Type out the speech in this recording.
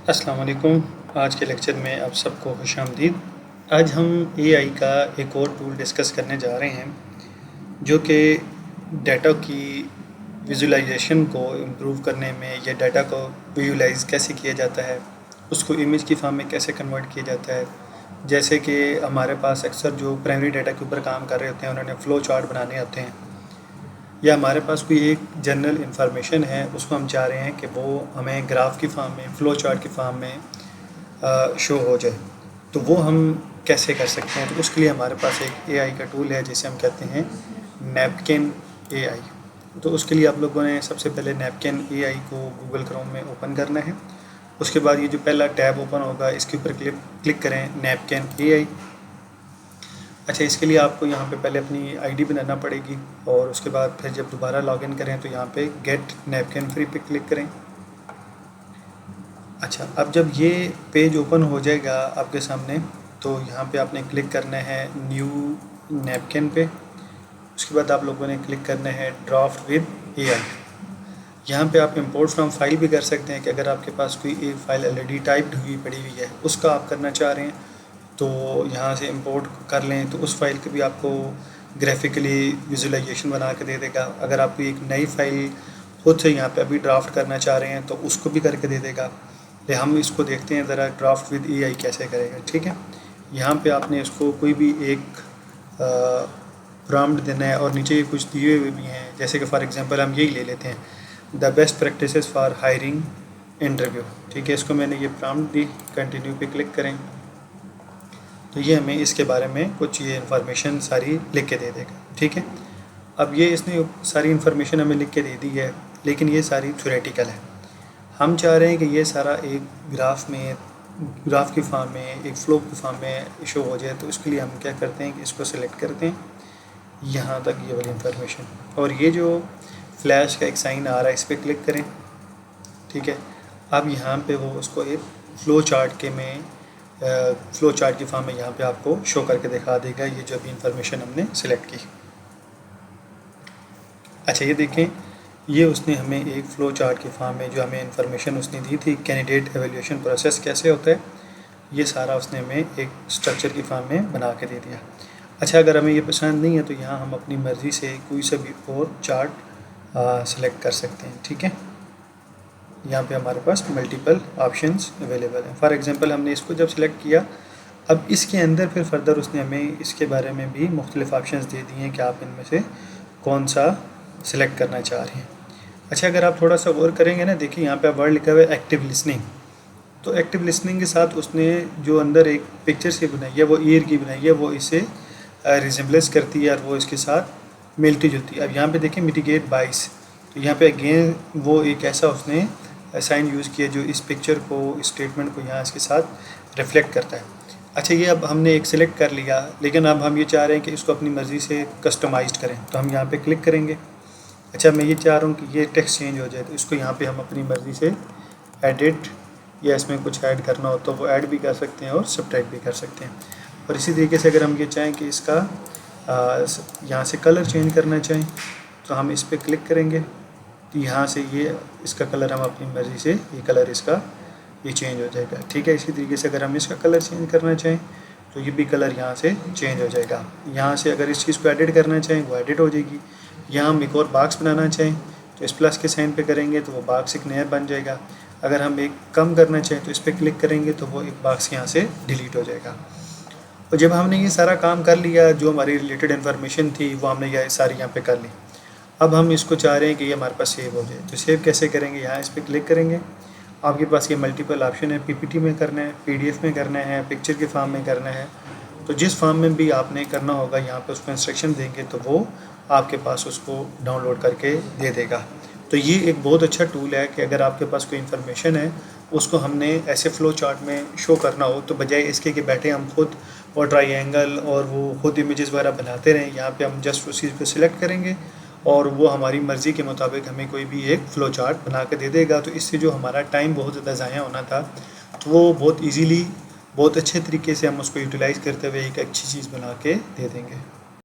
अस्सलाम वालेकुम। आज के लेक्चर में आप सबको खुशामदीद। आज हम एआई का एक और टूल डिस्कस करने जा रहे हैं जो कि डाटा की विजुलाइजेशन को इम्प्रूव करने में या डाटा को विजुलाइज कैसे किया जाता है, उसको इमेज की फॉर्म में कैसे कन्वर्ट किया जाता है। जैसे कि हमारे पास अक्सर जो प्राइमरी डाटा के ऊपर काम कर रहे होते हैं उन्होंने फ़्लो चार्ट बनाने होते हैं, या हमारे पास कोई एक जनरल इन्फॉर्मेशन है उसको हम चाह रहे हैं कि वो हमें ग्राफ की फॉर्म में, फ़्लो चार्ट की फॉर्म में शो हो जाए। तो वो हम कैसे कर सकते हैं? तो उसके लिए हमारे पास एक एआई का टूल है जिसे हम कहते हैं नैपकिन एआई। तो उसके लिए आप लोगों ने सबसे पहले नैपकिन एआई को गूगल क्रोम में ओपन करना है। उसके बाद ये जो पहला टैब ओपन होगा इसके ऊपर क्लिक करें, नैपकिन एआई। अच्छा, इसके लिए आपको यहाँ पे पहले अपनी आईडी बनाना पड़ेगी और उसके बाद फिर जब दोबारा लॉगिन करें तो यहाँ पे गेट नैपकिन फ्री पे क्लिक करें। अच्छा, अब जब ये पेज ओपन हो जाएगा आपके सामने तो यहाँ पे आपने क्लिक करना है न्यू नैपकिन पे। उसके बाद आप लोगों ने क्लिक करना है ड्राफ्ट विद एआई। यहाँ पे आप इंपोर्ट फ्रॉम फाइल भी कर सकते हैं कि अगर आपके पास कोई एक फ़ाइल ऑलरेडी टाइप्ड हुई पड़ी हुई है उसका आप करना चाह रहे हैं तो यहाँ से इंपोर्ट कर लें, तो उस फाइल की भी आपको ग्राफिकली विजुलाइजेशन बना के दे देगा। अगर आप कोई एक नई फ़ाइल खुद से यहाँ पे अभी ड्राफ्ट करना चाह रहे हैं तो उसको भी करके दे देगा। ले हम इसको देखते हैं ज़रा ड्राफ्ट विद एआई कैसे करेगा। ठीक है, यहाँ पे आपने इसको कोई भी एक प्रॉम्प्ट देना है और नीचे कुछ दिए हुए भी हैं, जैसे कि फॉर एग्जांपल हम यही ले लेते हैं, the best practices for hiring interview. ठीक है, इसको मैंने ये प्रॉम्प्ट दी, कंटिन्यू पे क्लिक करें तो ये हमें इसके बारे में कुछ ये इन्फॉर्मेशन सारी लिख के दे देगा। ठीक है, अब ये इसने सारी इन्फॉर्मेशन हमें लिख के दे दी है, लेकिन ये सारी थ्योरेटिकल है। हम चाह रहे हैं कि ये सारा एक ग्राफ की फॉर्म में, एक फ्लो की फॉर्म में शो हो जाए। तो उसके लिए हम क्या करते हैं कि इसको सिलेक्ट करते हैं यहाँ तक ये वाली इन्फॉर्मेशन, और ये जो फ्लैश का एक साइन आ रहा है इस पर क्लिक करें। ठीक है, अब यहाँ पे वो उसको एक फ़्लो चार्ट की फॉर्म में यहाँ पे आपको शो करके दिखा देगा ये जो भी इंफॉर्मेशन हमने सिलेक्ट की। अच्छा, ये देखें, ये उसने हमें एक फ़्लो चार्ट की फॉर्म में जो हमें इंफॉर्मेशन उसने दी थी कैंडिडेट एवेल्यूएशन प्रोसेस कैसे होता है, ये सारा उसने हमें एक स्ट्रक्चर की फॉर्म में बना के दे दिया। अच्छा, अगर हमें ये पसंद नहीं है तो यहाँ हम अपनी मर्ज़ी से कोई सा भी और चार्ट सेलेक्ट कर सकते हैं। ठीक है, यहाँ पे हमारे पास मल्टीपल ऑप्शंस अवेलेबल हैं। फॉर एग्जांपल हमने इसको जब सिलेक्ट किया, अब इसके अंदर फिर फर्दर उसने हमें इसके बारे में भी मुख्तलिफ ऑप्शंस दे दिए हैं कि आप इनमें से कौन सा सिलेक्ट करना चाह रहे हैं। अच्छा, अगर आप थोड़ा सा गौर करेंगे ना, देखिए यहाँ पे वर्ड लिखा हुआ है एक्टिव लिसनिंग। तो एक्टिव लिसनिंग के साथ उसने जो अंदर एक पिक्चर से बनाई है, वो ईयर की बनाई है, वो इसे रिजेम्बलेंस करती है और वो इसके साथ मिलती जुलती है। अब यहाँ पे देखें मिटिगेट बाइस, तो यहाँ पे अगेन वो एक ऐसा उसने साइन यूज़ किया जो इस पिक्चर को, इस स्टेटमेंट को यहाँ इसके साथ रिफ्लेक्ट करता है। अच्छा, ये अब हमने एक सिलेक्ट कर लिया, लेकिन अब हम ये चाह रहे हैं कि इसको अपनी मर्ज़ी से कस्टमाइज़ करें, तो हम यहाँ पे क्लिक करेंगे। अच्छा, मैं ये चाह रहा हूँ कि ये टेक्स्ट चेंज हो जाए, तो इसको यहाँ पे हम अपनी मर्ज़ी से एडिट या इसमें कुछ ऐड करना हो तो वो ऐड भी कर सकते हैं और सब्ट्रैक्ट भी कर सकते हैं। और इसी तरीके से अगर हम ये चाहें कि इसका यहाँ से कलर चेंज करना चाहें तो हम इस पर क्लिक करेंगे, तो यहाँ से ये इसका कलर हम अपनी मर्ज़ी से, ये कलर इसका ये चेंज हो जाएगा। ठीक है, इसी तरीके से अगर हम इसका कलर चेंज करना चाहें तो ये भी कलर यहाँ से चेंज हो जाएगा। यहाँ से अगर इस चीज़ को एडिट करना चाहें वो एडिट हो जाएगी। यहाँ हम एक और बॉक्स बनाना चाहें तो इस प्लस के साइन पे करेंगे तो वो बॉक्स एक नया बन जाएगा। अगर हम एक कम करना चाहें तो इस पर क्लिक करेंगे तो वो एक बॉक्स यहाँ से डिलीट हो जाएगा। और जब हमने ये सारा काम कर लिया, जो हमारी रिलेटेड इन्फॉर्मेशन थी वो हमने ये सारी यहाँ पे कर ली। अब हम इसको चाह रहे हैं कि ये हमारे पास सेव हो जाए, तो सेव कैसे करेंगे? यहाँ इस पर क्लिक करेंगे, आपके पास ये मल्टीपल ऑप्शन है, पीपीटी में करना है, पीडीएफ में करना है, पिक्चर के फॉर्म में करना है। तो जिस फॉर्म में भी आपने करना होगा यहाँ पे उसको इंस्ट्रक्शन देंगे तो वो आपके पास उसको डाउनलोड करके दे देगा। तो ये एक बहुत अच्छा टूल है कि अगर आपके पास कोई इन्फॉर्मेशन है उसको हमने ऐसे फ़्लो चार्ट में शो करना हो तो बजाय इसके कि बैठे हम खुद और ट्राइएंगल और वो खुद इमेजेस वगैरह बनाते रहें, यहाँ पे हम जस्ट उस चीज़ को सिलेक्ट करेंगे और वो हमारी मर्ज़ी के मुताबिक हमें कोई भी एक फ़्लो चार्ट बना के दे देगा। तो इससे जो हमारा टाइम बहुत ज़्यादा ज़ाया होना था तो वो बहुत ईजीली, बहुत अच्छे तरीके से हम उसको यूटिलाइज़ करते हुए एक अच्छी चीज़ बना के दे देंगे।